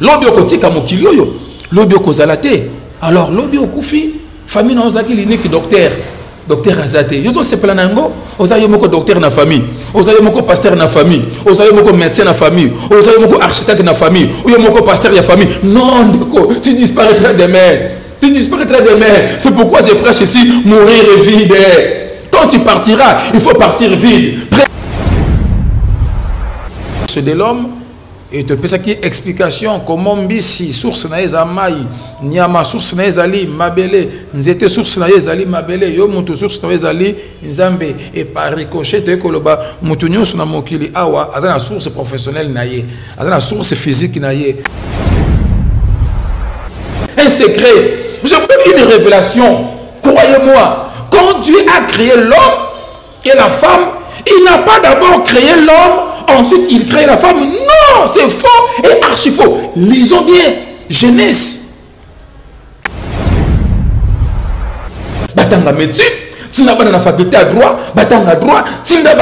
Lobi okotika mokili oyo, lobi okozalate. Alors lobi okufi, famille na ozaki l'unique docteur. Docteur Azate. Yozo se planango, ozayo moko docteur na famille, ozayo moko pasteur na famille, ozayo moko médecin na famille, ozayo moko architecte na famille, oyo moko pasteur ya famille. Non, ndeko, tu disparaîtras demain. Tu disparaîtras demain. C'est pourquoi je prêche ici, mourir vide. Quand tu partiras, il faut partir vide. C'est de l'homme. Et tu peux ça qui explication comment mbisi source na ezamai nyama source na ezali mabele nzete source na ezali mabele yo mutu source na ezali nzambe et par ricochet te koloba mutu nyonso na mokili awa azana source professionnelle na ye azana source physique na ye. Un secret, je veux une révélation, croyez-moi, quand Dieu a créé l'homme et la femme, il n'a pas d'abord créé l'homme. Ensuite, il crée la femme. Non, c'est faux et archi faux. Lisons bien. Genèse. Batanga médecine. Tinda bana na faculté à droit. Batanga droit. Tinda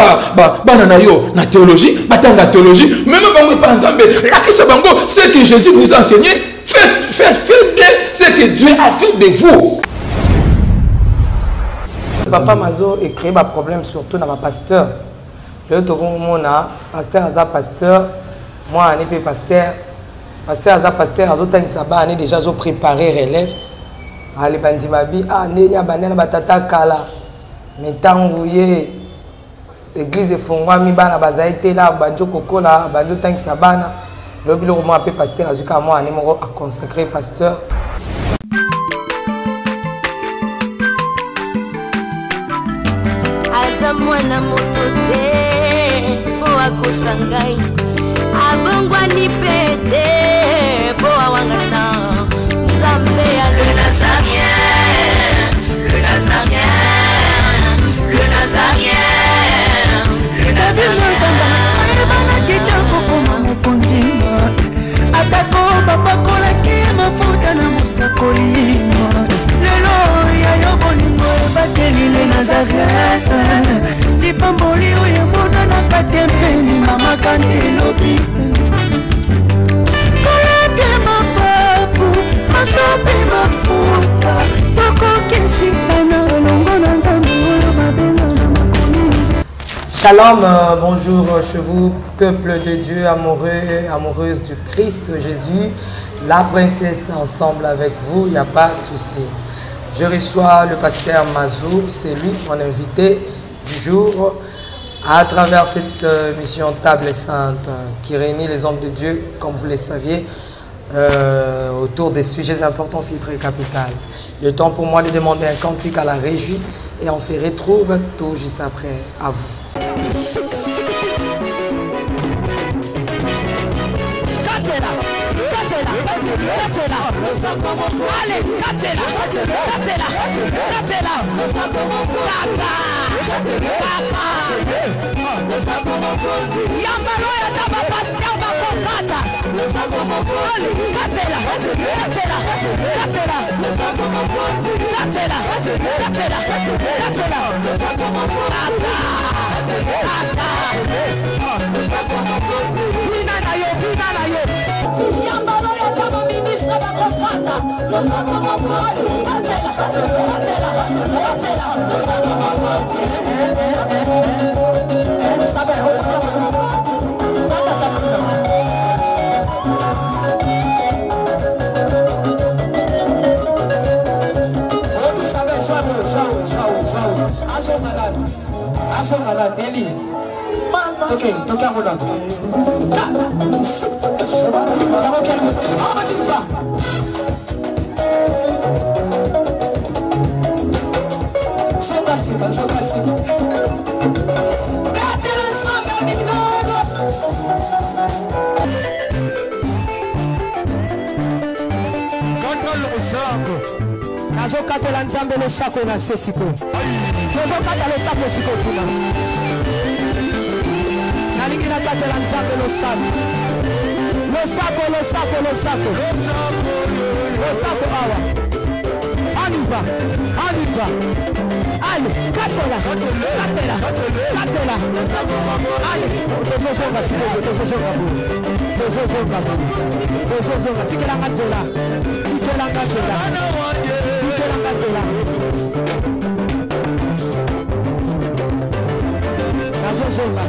bana na yo na théologie. Batanga théologie. Même bango pas ensemble. Kakisa bango, c'est que Jésus vous a enseigné. Faites ce que Dieu a fait de vous. Papa Mazo a créé un problème surtout dans ma pasteur. Le pasteur Aza pasteur, moi je suis pasteur. Pasteur Aza pasteur, Aza déjà préparé relève. Ali bandi mabi nenya banana batata kala. Mais tango ye église efongwami bana bazaite là banjo kokola banjo tangi sabana. Le bilo mo appelé pasteur azuka moi ani moko a consacré pasteur. Aza mwana motote Sangai abongwa ni pete bo awangata Nzambe ya le Nazarien le Nazarien le Nazarien le Nazarien bana kitoko koma mukondima atako baba kola ki mafuta na musakolima lelo ya yo bolingo bateli le Nazarien Pamboli oye mona na katempeni mama kandelobi Kolebe mapapu masope mafuta Toko kesi ana longo na nzambu oyo mabena na makomi. Shalom, bonjour chez vous, peuple de Dieu amoureux, amoureuse du Christ Jésus, la princesse ensemble avec vous, il n'y a pas de souci. Je reçois le pasteur Mazou, c'est lui mon invité du jour à travers cette mission Table Sainte qui réunit les hommes de Dieu, comme vous le saviez, autour des sujets importants, c'est très capital. Il est temps pour moi de demander un cantique à la régie et on se retrouve tout juste après. À vous. Allez, Okay, hold on. Nazokatela nzambe le sako na sesiko. Nazokatela le sako siko kuna. Nalingi na katela nzambe le sako. Le sako awa. Ani. va. Allez, casse-la. Allez,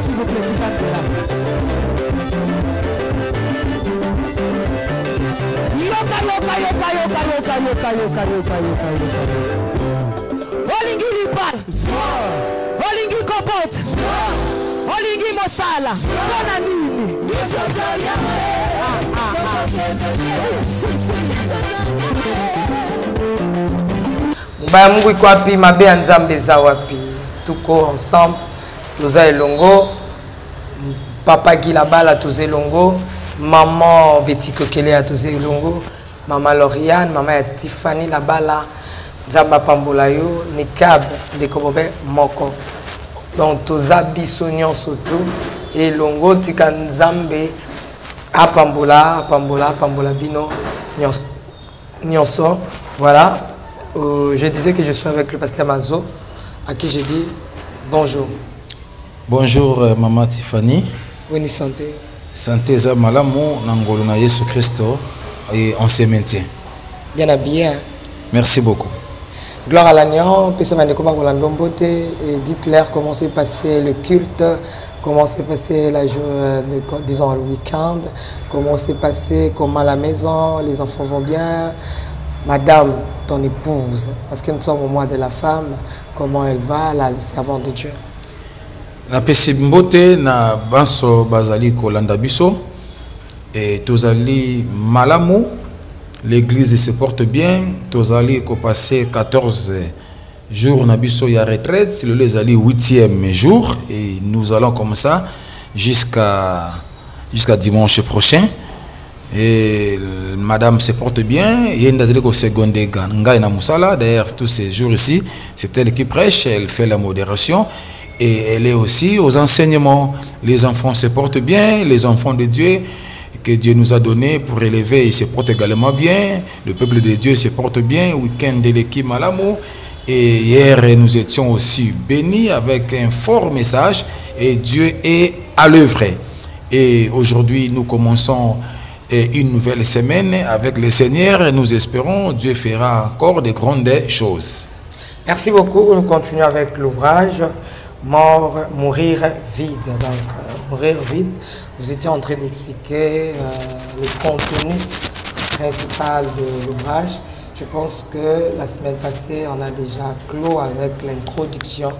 s'il vous plaît, Olingi libal, Olingi kopot, Olingi mosala, Bona nini. Mubaya Mungu iko wapi, mabe ya Nzambe za wapi. Tuko ensemble, toza elongo. Papa Gilabala toza elongo, maman Betty Kokele toza elongo, maman Lauriane, maman Tiffany Labala, Nzamba Pambola yo, Nikab Ndekobobe moko. Donc toza biso nyonso tu elongo tika Nzambe apambola bino nyonso. Voilà. Je disais que je suis avec le pasteur Mazo, à qui je dis bonjour. Bonjour maman Tiffany. Bonne santé. Santé za malamu nangolo na Yesu Christo et on se maintient. Bien habillé. Hein? Merci beaucoup. Gloire à l'agneau, dites-leur comment s'est passé le culte, comment s'est passé disons le week-end, comment s'est passé, comment la maison, les enfants vont bien. Madame, ton épouse, parce que nous sommes au mois de la femme, comment elle va, la servante de Dieu. Na pesimbote na banso bazali kolanda biso et tozali malamu, l'église se porte bien, tozali ko passer 14 jours na biso ya retraite, c'est le zali 8e jour et nous allons comme ça jusqu'à dimanche prochain. Et madame se porte bien, d'ailleurs tous ces jours ici, c'est elle qui prêche, elle fait la modération et elle est aussi aux enseignements. Les enfants se portent bien, les enfants de Dieu que Dieu nous a donné pour élever, ils se portent également bien, le peuple de Dieu se porte bien, week-end de l'équipe Malamu. Et hier nous étions aussi bénis avec un fort message et Dieu est à l'œuvre. Et aujourd'hui nous commençons une nouvelle semaine avec le Seigneur. Nous espérons Dieu fera encore de grandes choses. Merci beaucoup. Nous continuons avec l'ouvrage Mourir vide. Donc, mourir vide, vous étiez en train d'expliquer le contenu principal de l'ouvrage. Je pense que la semaine passée, on a déjà clos avec l'introduction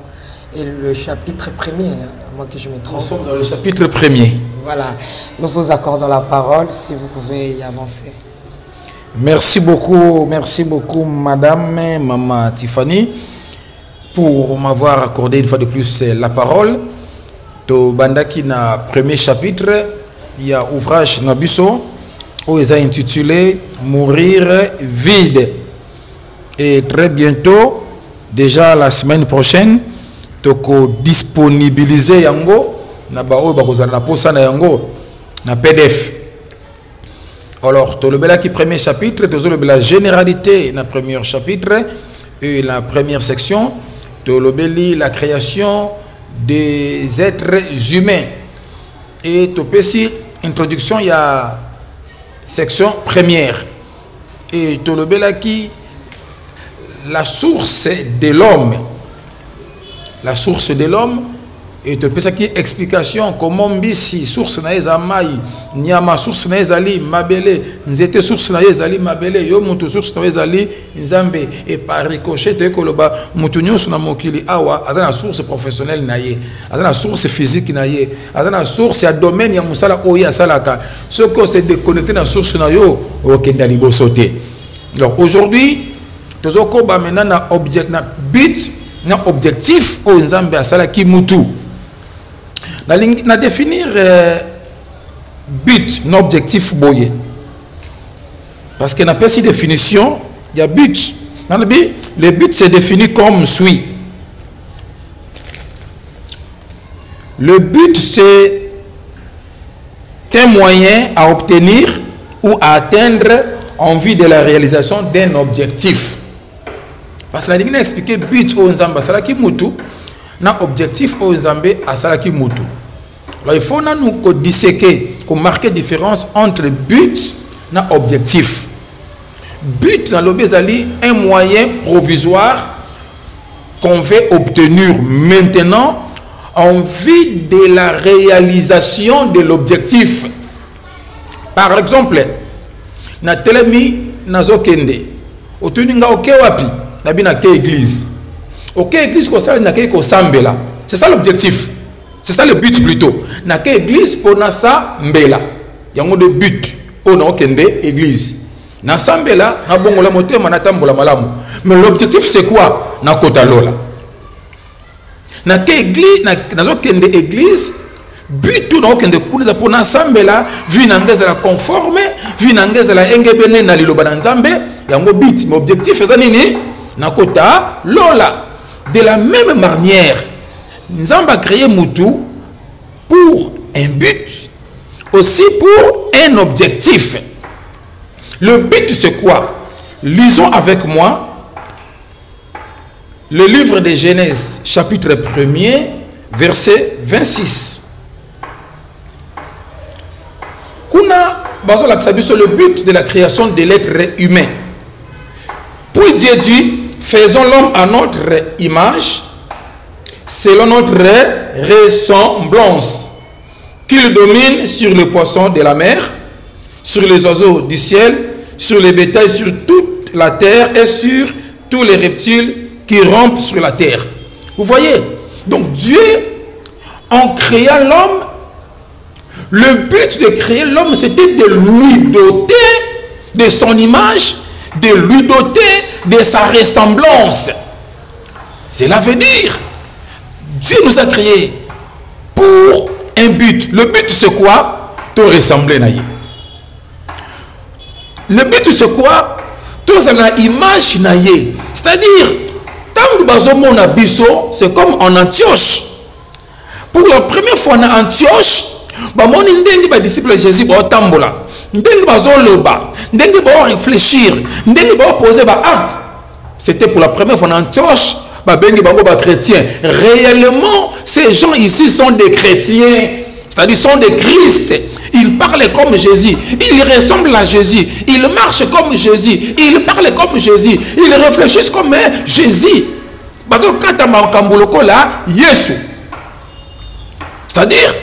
et le chapitre premier, moi que je me trompe. Nous sommes dans le chapitre premier. Voilà, nous vous accordons la parole si vous pouvez y avancer. Merci beaucoup madame, maman Tiffany, pour m'avoir accordé une fois de plus la parole. To bandaki na premier chapitre, il y a ouvrage Nabiso, où ils ont intitulé Mourir vide. Et très bientôt, déjà la semaine prochaine, toko disponibiliser yango na bao bakozala na posa na yango na PDF. Alors tolobela ki premier chapitre, tozolobela généralité na premier chapitre et la première section tolobeli la création des êtres humains et topesi introduction il y a section première et tolobela ki la source de l'homme. La source de l'homme et te pesa qui explication comment mbisi source na ezamai nyama source na ezali mabele nzete source na ezali mabele yo mutu source na ezali nzambe et par ricochet te koloba mutu nyonso na mokili awa azana source professionnelle na ye azana source physique na ye azana source ya domaine ya musala oya salaka ce que c'est déconnecté na source na yo okenda liboso te. Donc aujourd'hui tozoko ba maintenant na object na but na objectif au nzambe asala ki mutu na définir but na objectif boye parce que na pesi définition il y a but dans le but c'est défini comme suit. Le but c'est un moyen à obtenir ou à atteindre en vue de la réalisation d'un objectif. Parce que la ligne a expliqué but au Nzamba salaki mutu na objectif au Nzambe a salaki mutu. Alors il faut nous disséquer, qu'on marque différence entre but et objectif. But dans l'obésali un moyen provisoire qu'on veut obtenir maintenant en vue de la réalisation de l'objectif. Par exemple, na telemi nazo kende otuninga oke wapi na bina ke église. Ok église ko sala na ke ko sambela. C'est ça l'objectif. C'est ça le but plutôt. Na ke église pona sa mbela. Yango de but on a kende église. Na sambela na bongola motema na tambola malamu. Mais l'objectif c'est quoi? Na kota lola. Na ke église na zo kende église but tout na kende kuna pona sambela vinangeza la conforme vinangeza la engebene na liloba na nzambe yango but. Mais objectif c'est nini? Na kota lola. De la même manière, nous avons créé Moutou pour un but, aussi pour un objectif. Le but c'est quoi? Lisons avec moi le livre de Genèse, chapitre 1er, verset 26. Kuna bazo laksabi sur le but de la création de l'être humain. Puis Dieu dit, faisons l'homme à notre image, selon notre ressemblance, qu'il domine sur les poissons de la mer, sur les oiseaux du ciel, sur les bétails, sur toute la terre et sur tous les reptiles qui rampent sur la terre. Vous voyez? Donc Dieu, en créant l'homme, le but de créer l'homme, c'était de lui doter de son image, de lui doter de sa ressemblance. Cela veut dire, Dieu nous a créés pour un but. Le but c'est quoi? Te ressembler naïe. Le but c'est quoi? Te la image naïe. C'est-à-dire, tant que bazomo na biso, c'est comme en Antioche. Pour la première fois en Antioche, bamoni ndengi ba disciple de Jésus ba tambola. Ndengi bazoloba, ndengi ba réfléchir, ndengi ba poser ba acte. C'était pour la première fois en Antioche, ba bengi bango ba chrétiens. Réellement, ces gens ici sont des chrétiens, c'est-à-dire sont des Christ. Ils parlent comme Jésus, ils ressemblent à Jésus, ils marchent comme Jésus, ils parlent comme Jésus, ils réfléchissent comme Jésus. Bato kata makamboloko la Yesu. C'est-à-dire,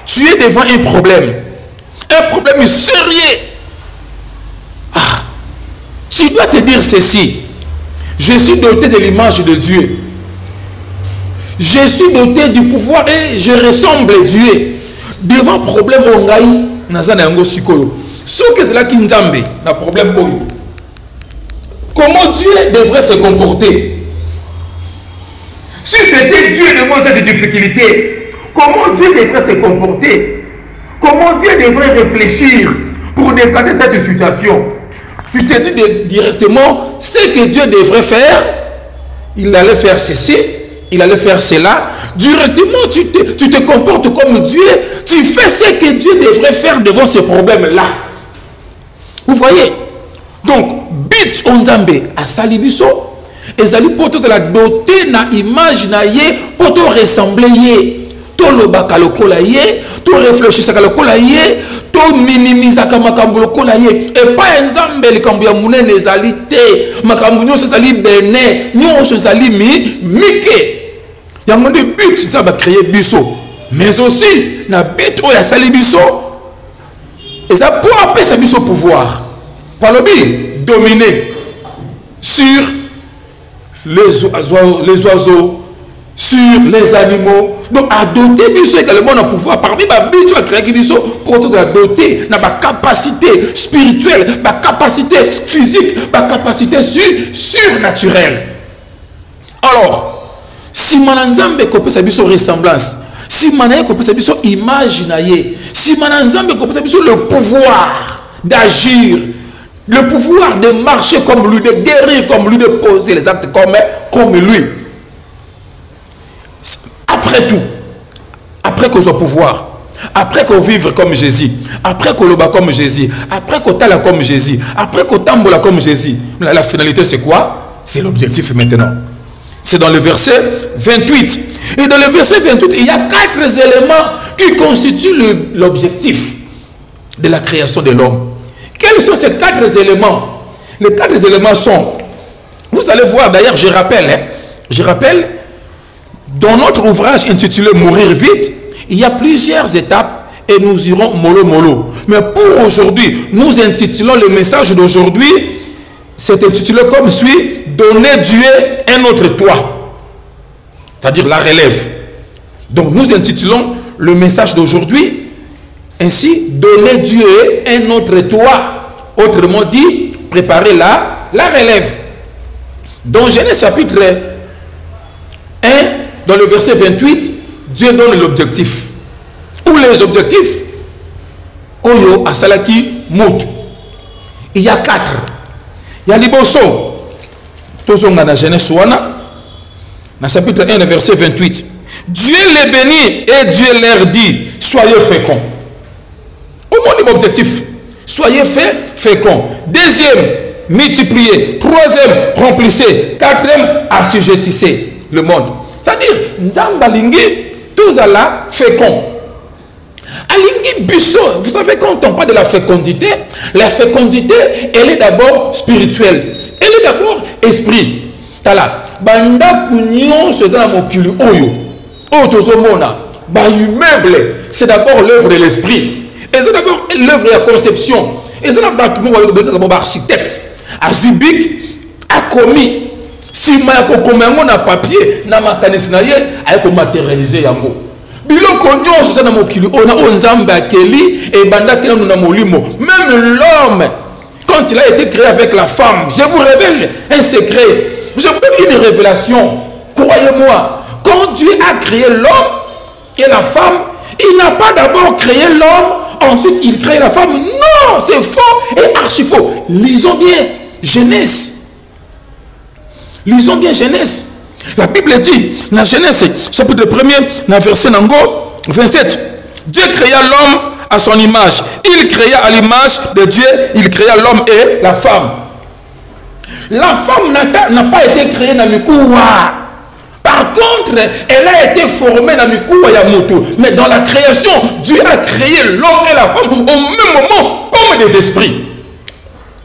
tu es devant un problème sérieux. Ah, tu dois te dire ceci: je suis doté de l'image de Dieu. Je suis doté du pouvoir et je ressemble à Dieu. Devant problème ongai nazana yango sikoyo. Ce que c'est là qui nzambe na problème oyo. Comment Dieu devrait se comporter? Si c'était Dieu devant cette difficulté, comment Dieu devrait se comporter? Comment Dieu devrait réfléchir pour décanter cette situation? Tu te dis directement ce que Dieu devrait faire. Il allait faire ceci, il allait faire cela. Directement, tu te comportes comme Dieu. Tu fais ce que Dieu devrait faire devant ce problème-là. Vous voyez? Donc, but onzambe a salibiso. Et zali poto de la doter na image na ye poto ressembler ye. To lo bakalokola ye, to réfléchir à lokola ye, to minimiser makambo lokola ye. Et pas nzambe likambo ya munene ezali te. Makambo nyonso ezali bene, nyonso ezali mike. Yango de but ça va créer biso. Mais aussi na but o ya sali biso. Et ça pour appeler sa biso pouvoir. Par le but dominer sur les oiseaux, sur les animaux. Donc à doter biso également un pouvoir parmi ma but tu as créé biso pour tous à doter na ba capacité spirituelle, ba capacité physique, ba capacité surnaturelle. Alors si mananzambe kopé sa biso ressemblance, si manaye kopé sa biso image naye, si mananzambe kopé sa biso le pouvoir d'agir, le pouvoir de marcher comme lui, de guérir comme lui, de poser les actes comme lui. Après tout, après qu'on soit pouvoir, après qu'on vive comme Jésus, après qu'on le bat comme Jésus, après qu'on tala comme Jésus, après qu'on tambola comme Jésus, la finalité c'est quoi? C'est l'objectif maintenant. C'est dans le verset 28. Et dans le verset 28, il y a 4 éléments qui constituent l'objectif de la création de l'homme. Quels sont ces 4 éléments? Les 4 éléments sont, vous allez voir d'ailleurs, je rappelle, dans notre ouvrage intitulé Mourir vite, il y a plusieurs étapes et nous irons mollo mollo. Mais pour aujourd'hui, nous intitulons le message d'aujourd'hui, c'est intitulé comme suit: donner Dieu un autre toit, c'est-à-dire la relève. Donc nous intitulons le message d'aujourd'hui ainsi: donner Dieu un autre toit, autrement dit, préparer la relève. Dans Genèse chapitre 1, dans le verset 28, Dieu donne l'objectif. Ou les objectifs, Oyo Asalaki Mout. Il y a 4. Il y a Liboso. Tous on a Genèse Wana. Dans chapitre 1, verset 28. Dieu les bénit et Dieu leur dit: soyez féconds. Au moins l'objectif. Soyez féconds. Deuxième, multipliez. Troisième, remplissez. Quatrième, assujettissez le monde. C'est-à-dire, Nzambalingi, tous à la fécond. Alingi Busso, vous savez, quand on parle de la fécondité, elle est d'abord spirituelle. Elle est d'abord esprit. Tala. Banda kunyon se zana mokili oyo. Otozomona. Ba immeuble, c'est d'abord l'œuvre de l'esprit. Et c'est d'abord l'œuvre de la conception. Et c'est d'abord architecte. Azubik a commis. Si Mayako Komengo na papier, na makanisi na ye, ayako matérialiser yango. Biloko nyonso sana mokili ona onzamba akeli et banda kena na molimo. Même l'homme, quand il a été créé avec la femme, je vous révèle un secret. Je vous donne une révélation. Croyez-moi, quand Dieu a créé l'homme et la femme, il n'a pas d'abord créé l'homme, ensuite il crée la femme. Non, c'est faux et archi faux. Lisons bien Genèse. Lisons bien Genèse. La Bible dit, dans Genèse, chapitre 1er, dans verset 27, Dieu créa l'homme à son image. Il créa à l'image de Dieu, il créa l'homme et la femme. La femme n'a pas été créée dans Mikoua. Par contre, elle a été formée dans Mikoua Yamoto. Mais dans la création, Dieu a créé l'homme et la femme au même moment, comme des esprits.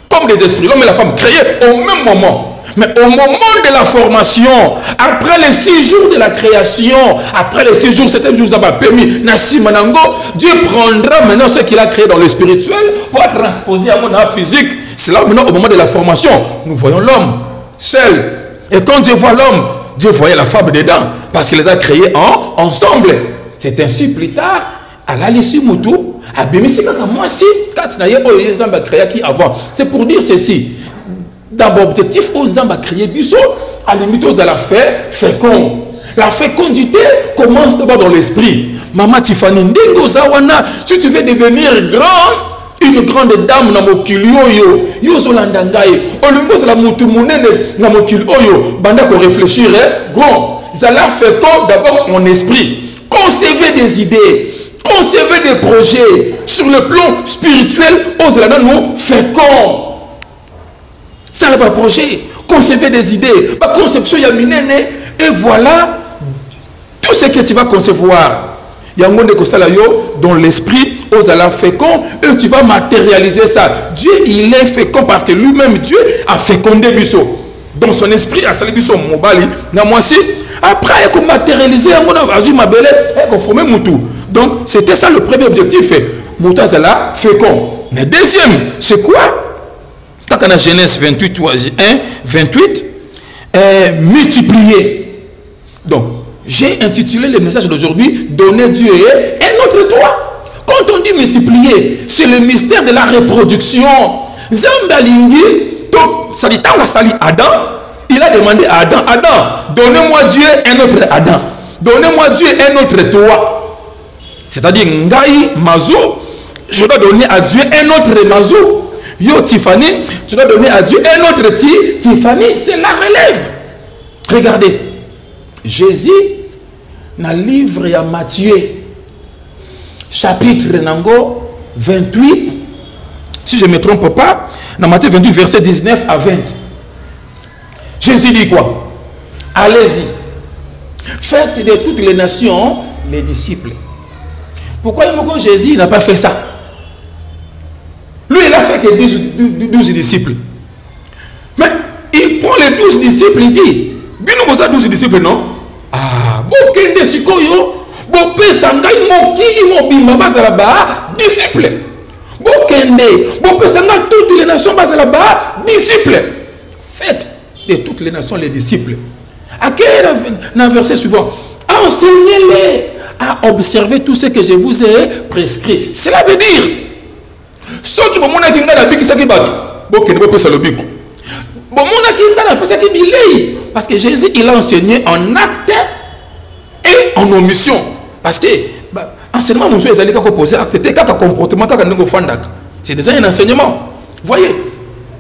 Comme des esprits, l'homme et la femme créés au même moment. Mais au moment de la formation, après les 6 jours de la création, après les 6 jours, 7e jour, ça va permis, Nassi Manango, Dieu prendra maintenant ce qu'il a créé dans le spirituel pour transposer à mon art physique. C'est là maintenant, au moment de la formation, nous voyons l'homme seul. Et quand Dieu voit l'homme, Dieu voyait la femme dedans, parce qu'il les a créés ensemble. C'est ainsi plus tard, à la l'issue Moutou, à Bémissi, moi si, quand il avant. C'est pour dire ceci. D'abord, l'objectif, on a créé Busso, à la limite, on a la fécond. La fécondité commence d'abord dans l'esprit. Maman Tiffany, si tu veux devenir une grande dame, yo solandangaye. Olingo c'est la mutumunene na mokili oyo. Banda ko réfléchir, grand. Zala fécond d'abord mon esprit. Concevez des idées, concevez des projets sur le plan spirituel. Ozala nous fécond. Ça n'est pas projet. Concevez des idées. Ma conception y a minene. Et voilà tout ce que tu vas concevoir. Il y a un monde dans l'esprit, aux ala fécond, et tu vas matérialiser ça. Dieu, il est fécond parce que lui-même, Dieu a fécondé Busso. Dans son esprit, a salé Busso Mobali. Après, il a matérialisé un monde ma belle et conformé Moutou. Donc, c'était ça le premier objectif. Moutou ala fécond. Mais deuxième, c'est quoi? Dans la Genèse 28, 1, 28, multiplier. Donc, j'ai intitulé le message d'aujourd'hui: donner Dieu un autre toit. Quand on dit multiplier, c'est le mystère de la reproduction. Zambalingi, Salitanga Sali Adam, il a demandé à Adam: Adam, donnez-moi Dieu un autre Adam. Donnez-moi Dieu un autre toit. C'est-à-dire, Ngai, Mazou, je dois donner à Dieu un autre Mazou. Yo Tiffany, tu dois donner à Dieu un autre Tiffany, c'est la relève. Regardez, Jésus, dans le livre de Matthieu, chapitre 28, si je ne me trompe pas, dans Matthieu 28, verset 19 à 20. Jésus dit quoi? Allez-y. Faites de toutes les nations les disciples. Pourquoi Jésus n'a pas fait ça? Lui, il a fait que 12 disciples. Mais il prend les 12 disciples, il dit, bino boza 12 disciples, non? Ah, bokende sikoyo, bopesa ngai mokili mobimba bazala ba disciples. Bokende, bopesa ngai toutes les nations bazala ba disciples. Faites de toutes les nations les disciples. À quel verset suivant? Enseignez-les à observer tout ce que je vous ai prescrit. Cela veut dire, ceux qui vont m'ont dit nga na bikisa ki bato, bokende bopesa lobiko. Parce que Jésus, il a enseigné en acte et en omission. Parce que enseignement, monsieur, il a posé acte, comportement, c'est déjà un enseignement. Voyez,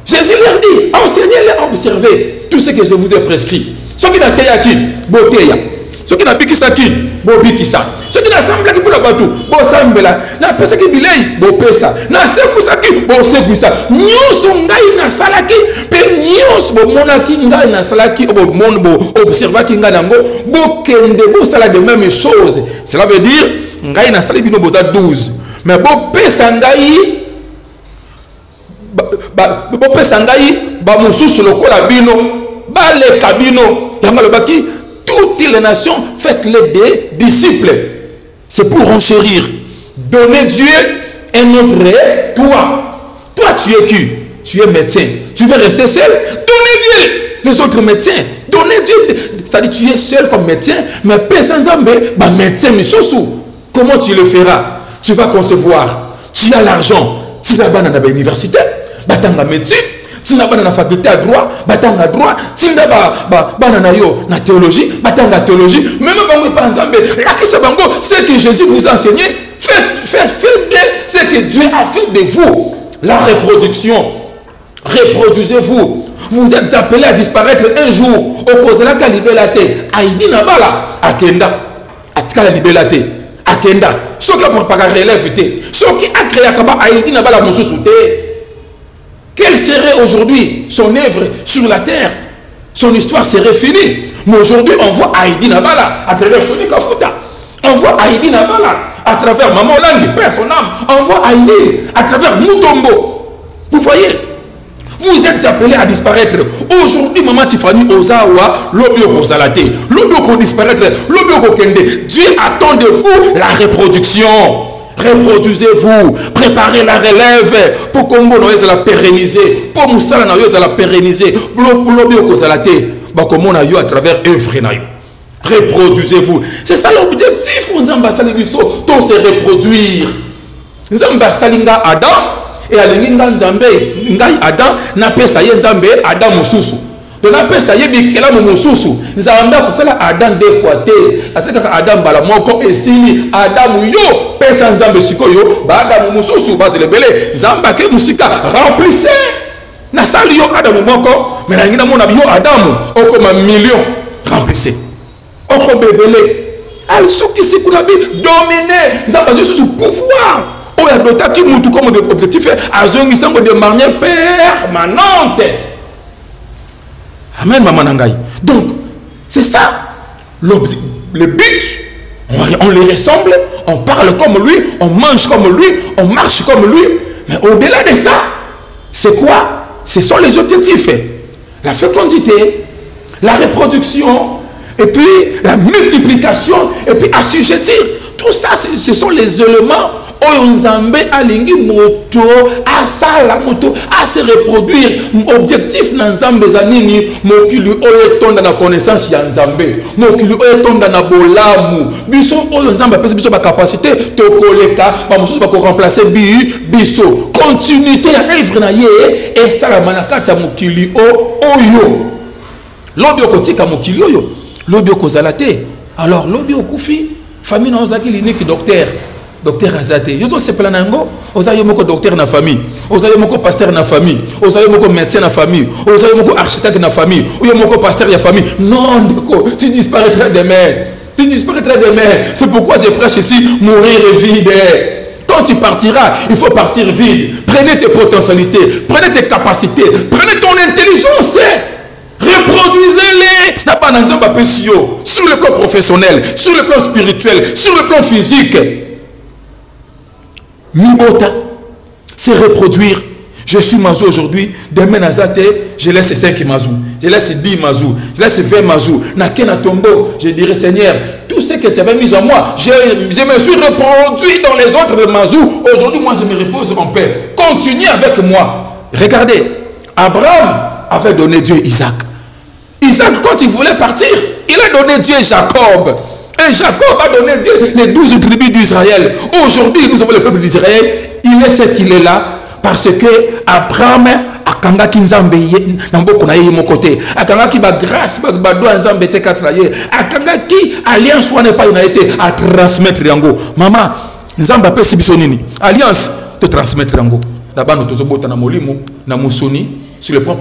Jésus leur dit, enseignez-les à observer tout ce que je vous ai prescrit. Ceux qui n'ont pas qui, boteya. Ceux qui n'ont pas qui, bobikisa. Ceux qui n'ont pas pour la bateau, bosambela. Na pesa ki bilei, bopesa. Na sekusa ki, bosekusa. Nyos ngai na salaki, pe nyos bo monaki ngai na salaki, bo mon bo observa ki ngai nango, bo kende bo sala de même chose. Cela veut dire ngai na salaki bino boza 12. Mais bo pesa ngai bo pesa ngai ba mususu lokola bino, ba le kabino, yanga lobaki toutes les nations, faites-les des disciples. C'est pour enchérir. Donner Dieu un autre toi. Toi, tu es qui? Tu es médecin. Tu veux rester seul? Donnez Dieu les autres médecins. Donnez Dieu. C'est-à-dire tu es seul comme médecin, mais personne n'a médecin. Mais comment tu le feras? Tu vas concevoir. Tu as l'argent. Tu vas à l'université. Tu as la médecine. Tu n'as pas dans la faculté à droit, battant à droit, tu n'as pas la théologie, battant la théologie, même pas ensemble. Ce que Jésus vous a enseigné, faites ce que Dieu a fait de vous. La reproduction. Reproduisez-vous. Vous êtes appelés à disparaître un jour. Opposez la libéralité. Aïdi Nabala, Akenda. Atika la libéralité. Akenda. Ce qui n'a pas relève, ce qui a créé Aïdi Nabala, monsieur Souté. Quelle serait aujourd'hui son œuvre sur la terre? Son histoire serait finie. Mais aujourd'hui, on voit Aïdi Nabala à travers Sonic Afuta. On voit Aïdi Nabala à travers Maman Langi, Père son âme. On voit Aïdi à travers Mutombo. Vous voyez? Vous êtes appelés à disparaître. Aujourd'hui, Maman Tifani Ozawa, l'obio Kozalate. L'obio disparaître, l'obio Kende. Dieu attend de vous la reproduction. Reproduisez-vous, préparez la relève pour Congo nous la pérenniser, pour Moussala nous la pérenniser, pour l'obio Kozalate, comme na yo à travers œuvre na yo. Reproduisez-vous. C'est ça l'objectif. Nous avons se reproduire. Nous avons Adam et Alinga Nzambe, Ngai Adam, n'a pas ça Nzambe, Adam Moussousou. Donc on appelle ça Yebikela Moussousou. Nzambe comme ça Adam deux fois té. C'est que Adam bala moko esili Adam yo pesa Nzambe sikoyo, ba Adam Moussousou ba zelebele. Nzamba ke musika remplissez. Na sali yo Adam moko, mais na ngina mona yo Adam okoma million remplissez. Oko bebele. Al soki sikuna bi dominer. Nzamba yo sous pouvoir. On a doté qui moutou comme objectif à zongi sango de manière permanente. Amen, maman Nangaï. Donc, c'est ça le but. On les ressemble, on parle comme lui, on mange comme lui, on marche comme lui. Mais au-delà de ça, c'est quoi? Ce sont les objectifs. La fécondité, la reproduction, et puis la multiplication, et puis assujettir. Tout ça, ce sont les éléments où Nzambe alingi moto, à ça la moto, à se reproduire. Objectif na Nzambe zanini, mokili oyo tonda na connaissance ya Nzambe, mokili oyo tonda na bolamu. Biso oyo Nzambe pesa biso ba capacité to koleka, ba mosusu ba ko remplacer biso. Continuité ya œuvre na ye et ça la manakati ya mokili oyo. Lobi okotika mokili oyo, lobi okozalate. Alors lobi okufi, famille na ozaki l'unique docteur Azate. Yo se planango, ozayo moko docteur na famille, ozayo moko pasteur na famille, ozayo moko médecin na famille, ozayo moko architecte na famille, oyo moko pasteur ya famille. Non, ndeko, tu disparaîtras demain. Tu disparaîtras demain. C'est pourquoi je prêche ici mourir vide. Quand tu partiras, il faut partir vide. Prenez tes potentialités, prenez tes capacités, prenez ton intelligence. Reproduisez-les. Sur le plan professionnel, sur le plan spirituel, sur le plan physique. Mimota, c'est reproduire. Je suis Mazou aujourd'hui, demain Nazate, je laisse 5 Mazou, je laisse 10 Mazou, je laisse 20 Mazou. Nakena Tombo, je dirais Seigneur, tout ce que tu avais mis en moi, je me suis reproduit dans les autres Mazou. Aujourd'hui, moi, je me repose en paix. Continuez avec moi. Regardez, Abraham avait donné Dieu Isaac. Isaac, quand il voulait partir, il a donné Dieu Jacob. Et Jacob a donné Dieu les 12 tribus d'Israël. Aujourd'hui, nous avons le peuple d'Israël. Il est ce qu'il est là. Parce que Abraham akanga ki nzambe ye namboko na ye mon côté akanga ki ba grâce ba do nzambe te katla ye akanga ki alliance wana pa ina été à transmettre yango mama nzambe apesi biso nini alliance te transmettre yango na bano tozobota na molimo na musoni sur le plan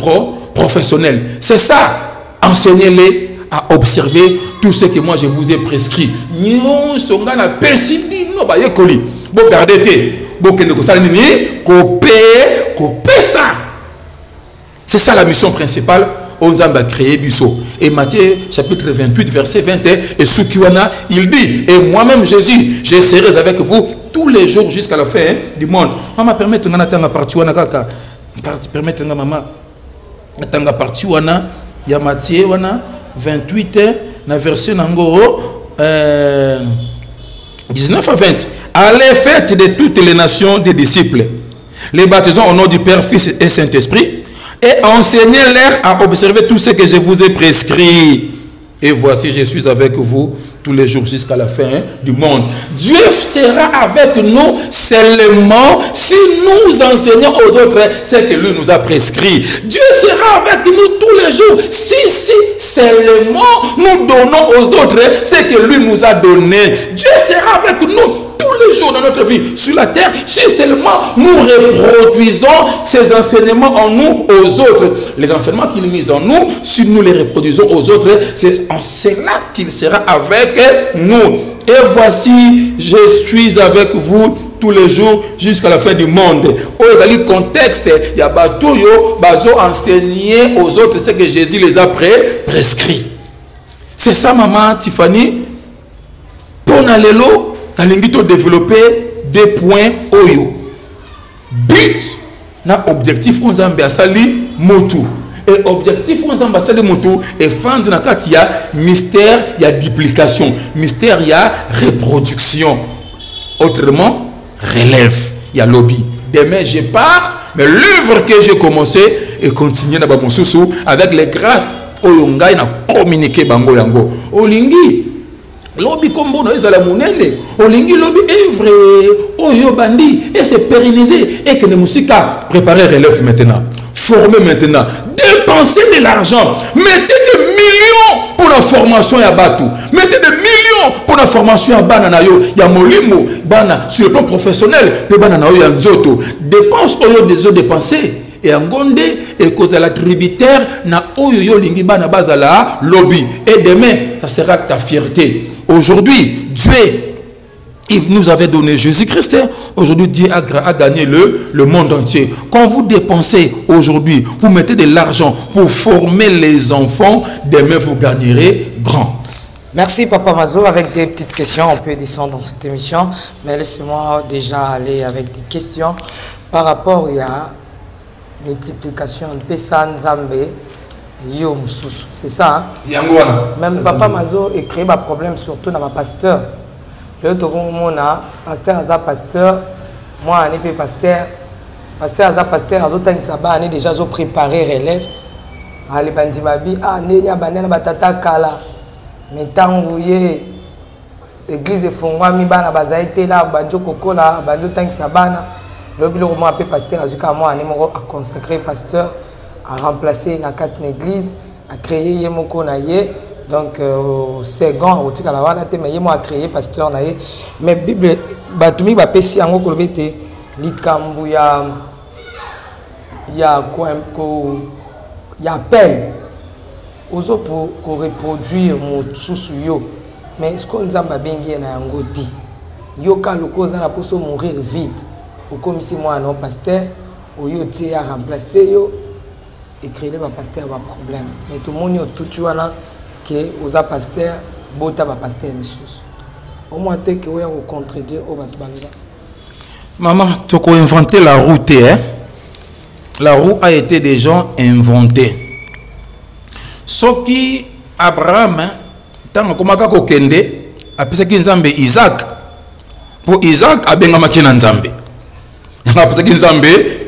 professionnel. C'est ça, enseignez-les à observer tout ce que moi je vous ai prescrit. Nous sommes dans la persidi no ba yekoli bo gardez ça. C'est ça la mission principale. On a créé Bisso. Et Matthieu chapitre 28 verset 21 et Soukiwana il dit, et moi-même Jésus, je serai avec vous tous les jours jusqu'à la fin du monde. Maman permettez-moi de partir kaka. Permettez-moi maman natanga parti wana ya Matthieu wana 28 na verset nango 19 à 20. Allez, faites de toutes les nations des disciples, les baptisons au nom du Père, Fils et Saint-Esprit, et enseignez-leur à observer tout ce que je vous ai prescrit. Et voici, je suis avec vous tous les jours jusqu'à la fin du monde. Dieu sera avec nous seulement si nous enseignons aux autres ce que lui nous a prescrit. Dieu sera avec nous tous les jours si seulement nous donnons aux autres ce que lui nous a donné. Dieu sera avec nous tous les jours de notre vie sur la terre si seulement nous reproduisons ces enseignements en nous aux autres. Les enseignements qu'il a mis en nous, si nous les reproduisons aux autres, c'est en cela qu'il sera avec nous. Et voici, je suis avec vous tous les jours jusqu'à la fin du monde. Dans le contexte, il y a Batoyo, Bazo enseigner aux autres ce que Jésus les a prescrit. C'est ça, maman Tiffany. Pour Nalélo, Talingito développer des points Oyo. But, na objectif, on zambé asali motu. Et objectif, on zambé asali motu, et fan na kati ya mystère, il y a duplication. Mystère, il y a reproduction. Autrement, relève, il y a lobby. Demain, je pars, mais l'œuvre que j'ai commencé et continuer na ba monsusu avec les grâces oyongai na communiquer bango yango. Olingi lobby kombo na ezala munene, olingi lobby œuvre oyo bandi et se pérenniser et que ne musika préparer relève maintenant, former maintenant, dépenser de l'argent, mettez des millions pour la formation ya batu, mettez des millions pour la formation ya bana na yo ya molimo bana sur le plan professionnel pe bana na yo ya nzoto, dépense oyo des eaux dépensées et Angonde et cause la tributaire na oyo yo lingi bana bazala lobby et demain ça sera ta fierté. Aujourd'hui Dieu il nous avait donné Jésus-Christ. Aujourd'hui Dieu a gagné le monde entier. Quand vous dépensez aujourd'hui, vous mettez de l'argent pour former les enfants, demain vous gagnerez grand. Merci Papa Mazo. Avec des petites questions, on peut descendre dans cette émission, mais laissez-moi déjà aller avec des questions par rapport à multiplication de Pessan Zambé, Yom Soussou. C'est ça, hein? Même Papa Mazo a créé un problème surtout dans ma pasteur. Le pasteur Aza pasteur, moi je suis pasteur. Pasteur Aza pasteur, Aza Saba, on est déjà préparé relève. Ali Bandimabi, ah, Nenya Banana Batata Kala. Mais tant que l'église est fondée, Bana Bazaïté là, Banjo Kokola, Banjo Tank Sabana. Le bureau appelé pasteur Azuka, moi, à consacrer pasteur, à remplacer la 4 église, à créer Yemoko Naye. Donc, second, au tika la wana te, mais moi à créer pasteur Naye. Mais Bible, Batumi va pécher en gros kolobete, likambu ya quoi, ya appel. Ozo pour reproduire mon sous-yo. Mais ce qu'on a bengi na yango di. Yo ka lokoza na poso mourir vite. Ou comme si moi non pasteur, ou yo ti a remplacer yo. écrire les pasteurs va problème. Mais tout le monde est tout tu vois que aux pasteurs bota va pasteur missus. Au moins que vous contredire au batbalga. Maman, tu as inventé la roue, hein? La roue a été déjà inventée. Ce qui Abraham, tant que Maka Kokende, a pensé qu'il Nzambe Isaac. Pour Isaac, a bien marqué Nzambe. Il a pensé qu'il Nzambe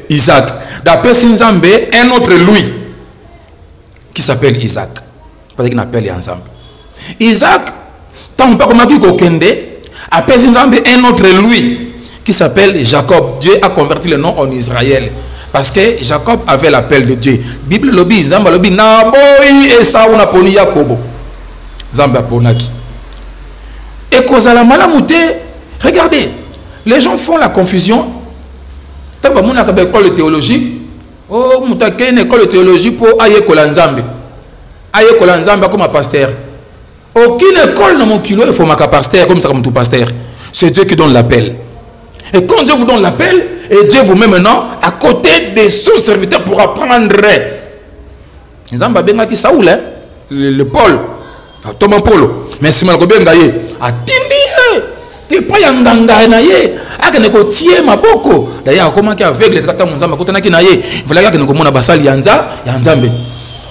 Isaac. D'après Nzambe, un autre lui qui s'appelle Isaac. Parce qu'il appelle Nzambe. Isaac, tant que Maka Kokende, a pensé Nzambe un autre lui qui s'appelle Jacob. Dieu a converti le nom en Israël. Parce que Jacob avait l'appel de Dieu. Bible lobi, Zamba lobi, na boy et ça on a poni Yakobo. Zamba ponaki. Et kozala malamute, regardez, les gens font la confusion. Taba mona ka école de théologie. Oh, mutake une école de théologie pour aye kolanzambe. Aye kolanzambe comme un pasteur. Aucune école dans mon kilo il faut maka pasteur comme ça comme tout pasteur. C'est Dieu qui donne l'appel. Et quand Dieu vous donne l'appel, et Dieu vous met maintenant à côté des sous-serviteurs pour apprendre. Nzamba benga ki Saoul, le Paul, Thomas Polo. Mais si mal benga ye, atindi te pa yanganga na ye, akane ko tie maboko. D'ailleurs comment qui aveugle les kata Nzamba kotana ki na ye, voilà que ko mona basali yanza, yanzambe.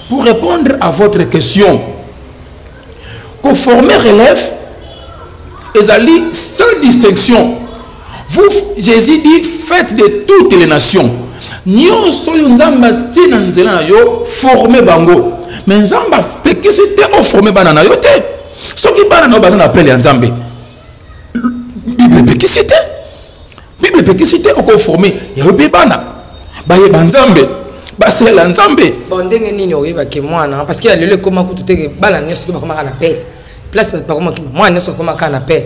Pour répondre à votre question, qu'on former relève ezali sans distinction. Vous, Jésus dit, faites de toutes les nations. Nous sommes formés bango. Mais Nzamba pekisite o formé banana yote. Ce qui banana bazana appelle Nzambe. Bible pekisite. Bible pekisite o formé. Yobe bana. Ba ye Nzambe. Ba c'est Nzambe. Bon ndenge nini oyeba ke mwana parce qu'il y a le comment ko tuteke bala nyoso ba comment on appelle. Place pas comment moi nyoso comment on appelle.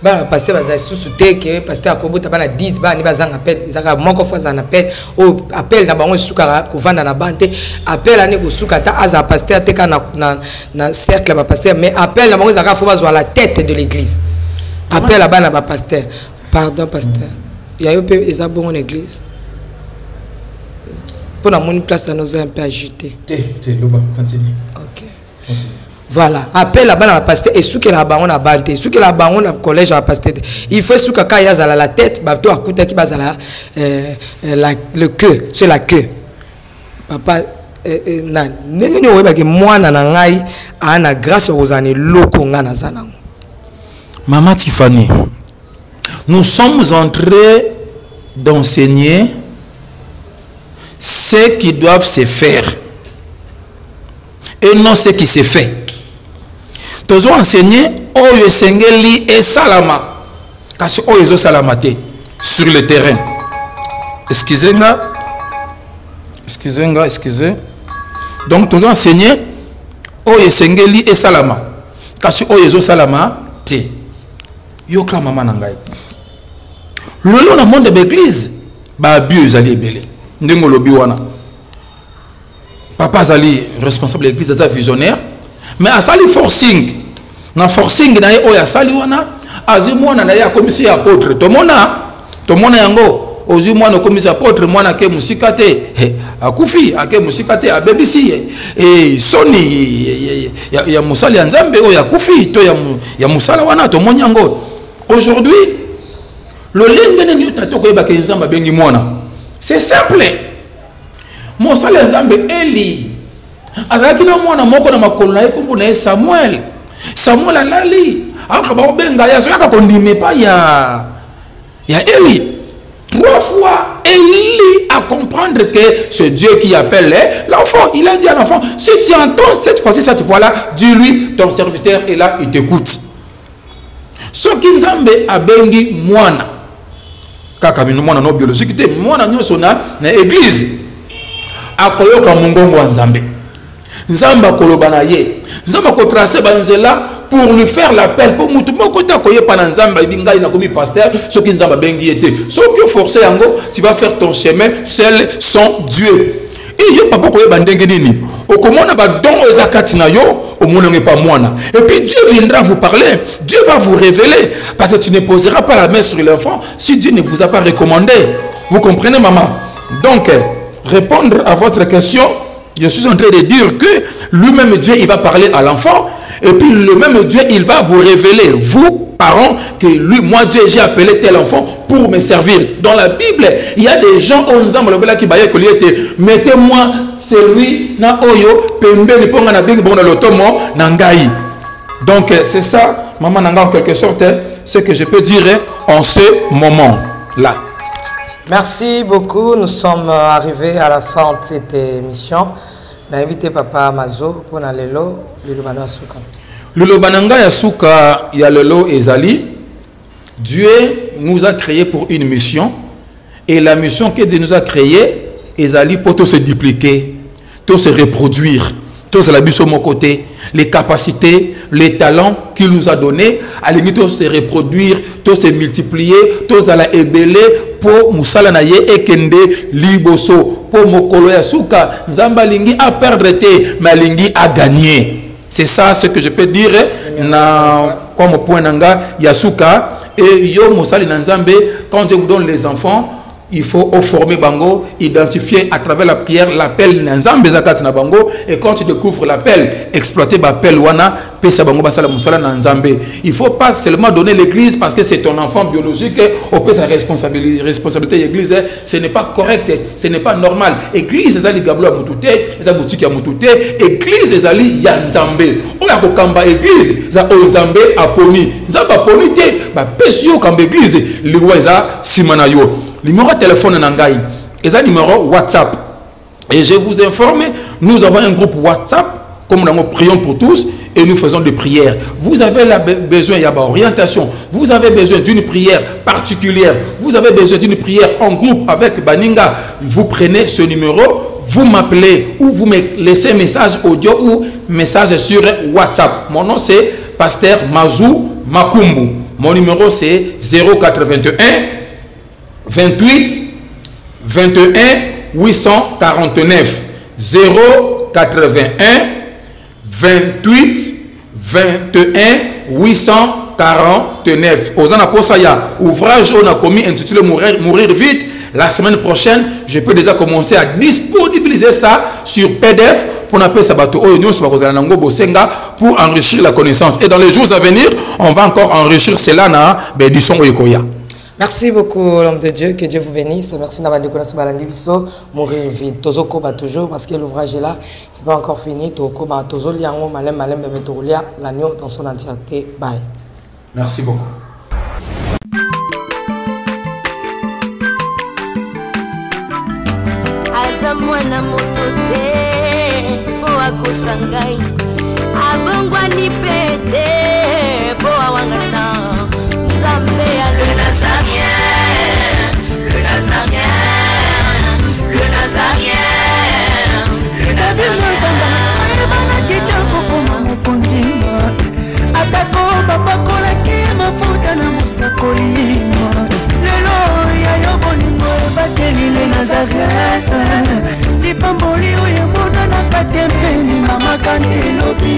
Bah passer baza sous que pasteur akobota bana 10 ba ni bazanga appel izaka moko fois un appel o appel na bango suka kovanda na bante appel ani kusuka ta aza pasteur teka na cercle ba pasteur mais appel na bango zaka faut bazwa la tête de l'église appel à bana ba pasteur pardon pasteur il y a eu peu ezabo en église pour la mon place ça nous a un peu agité loba continue OK continue. Voilà, appelle la banane à pasteur et sous que la baronne a banté, sous que la baronne a collège à pasteur. Il faut sous que quand il y a la tête, bateau à côté qui base le queue, c'est la queue. Papa, n'est-ce pas que moi nanangai ana grâce aux années locaux ngana zanang. Maman Tiffany, nous sommes en train d'enseigner ce qui doivent se faire et non ce qui se fait. Nous avons enseigné Oyo Sengeli et Salama. Parce que Oyo Salamate sur le terrain. Excusez-moi. Excusez. Donc nous avons enseigné Oyo Sengeli et Salama. Parce que Oyo Salama te. Yoka mama nangai. Lolo na monde de l'église. Ba bieux ali belé. Ndengo lobi wana. Papa Zali, responsable de l'église, est visionnaire. Mais à Sali forcing, na forcing na oya Sali wana, azimwana na ya komisi apôtre. Tomona yango, ozimwana komisi apôtre mwana ke musikate, akufi ake musikate abebisi soni ya musali ya Nzambe oya kufi to ya musala wana tomoni yango. Aujourd'hui, le lengene ni tato ko yeba ke Nzamba bengi mwana. C'est simple. Mon salaire Nzambe Eli azaki na mwana moko na makolo na ekombo na Samuel alali akaba benga ya so yakakondime pa ya Eli 3 fois Eli a comprendre que c'est Dieu qui appelle l'enfant. Il a dit à l'enfant, si tu entends cette fois-là, dis-lui, ton serviteur est là, il t'écoute. Ce qui Nzambe a bengi mwana kaka minu mwana no biologique te mwana nyoso na église akoyoka mungongo wa Nzambe. Nzamba kolobana ye. Nzamba ko tracer banzela pour lui faire l'appel pour mutu moko ta koye pa Nzamba ibinga ina komi pasteur ce qui Nzamba bengi était. Ce qui forcer yango, tu vas faire ton chemin seul sans Dieu. Et yo papa koye bandenge nini. Okomona ba don ezakati na yo, omononge pa mwana. Et puis Dieu viendra vous parler, Dieu va vous révéler parce que tu ne poseras pas la main sur l'enfant si Dieu ne vous a pas recommandé. Vous comprenez maman? Donc répondre à votre question, Je suis en train de dire que lui-même Dieu, il va parler à l'enfant. Et puis le même Dieu, il va vous révéler, vous, parents, que lui, moi Dieu, j'ai appelé tel enfant pour me servir. Dans la Bible, il y a des gens, mettez-moi celui, na oyo, pembe, niponga na big bon na lotomo, nangai. Donc c'est ça, maman nanga, en quelque sorte, ce que je peux dire en ce moment-là. Merci beaucoup. Nous sommes arrivés à la fin de cette émission. On a invité Papa Mazo pour Nalelo, Lulubano Asuka. Lulubananga Yasuka Yalelo Ezali. Dieu nous a créés pour une mission. Et la mission que Dieu nous a créée, Ezali, pour tout se dupliquer, tout se reproduire, tout se la bise au mon côté, les capacités, les talents qu'il nous a donnés, à la limite, tout se reproduire, tout se multiplier, tout se la ébeler pour Moussala Naye Ekende Liboso, pour Mokolo Yasuka, Zamba Lingi a perdre te, mais Lingi a gagné. C'est ça ce que je peux dire, comme point Nanga Yasuka, et Yo Moussali Nanzambe, quand je vous donne les enfants, il faut former bango, identifier à travers la prière l'appel Nanzambe Zakat na bango, et quand tu découvres l'appel, exploiter l'appel Wana, pesa bango basala musala Nanzambe. Il faut pas seulement donner l'église parce que c'est ton enfant biologique, au peut sa responsabilité l'église, ce n'est pas correct, ce n'est pas normal. Église ezali gablo ya mutute, eza boutique ya mutute, église ezali ya Nzambe. On a kokamba église, za Nzambe aponi. Za ba poni te, ba pesio kamba église, liwa eza simana yo. Numéro de téléphone Nangai, et un numéro WhatsApp. Et je vous informe, nous avons un groupe WhatsApp, comme nous prions pour tous, et nous faisons des prières. Vous avez besoin d'orientation, vous avez besoin d'une prière particulière, vous avez besoin d'une prière en groupe avec Baninga. Vous prenez ce numéro, vous m'appelez ou vous me laissez un message audio ou message sur WhatsApp. Mon nom c'est Pasteur Mazou Makumbu. Mon numéro c'est 081 28 21 849 081 28 21 849. Osana Posaya, ouvrage on a commis intitulé Mourir vite. La semaine prochaine, je peux déjà commencer à disponibiliser ça sur PDF pour enrichir la connaissance. Et dans les jours à venir, on va encore enrichir cela na Bédisson Oikoya. Merci beaucoup, l'homme de Dieu. Que Dieu vous bénisse. Merci d'avoir découvert ce balandi biso. Mourir vite. Tozoko ba toujours parce que l'ouvrage est là. C'est pas encore fini. Tozoko ba tozo liango malem malem bébé tolia l'agneau dans son entièreté. Bye. Merci beaucoup. Azamwana motote po akosangai abongwani pete po awangata. Zambé le Nazarien, le Nazarien, le Nazarien, le Nazarien. Atako babakola ki mafuta na musakolima. Lelo ya yobolingo bateli le Nazarien. Lipamboli oyo mona na katembeni mama kandelobi.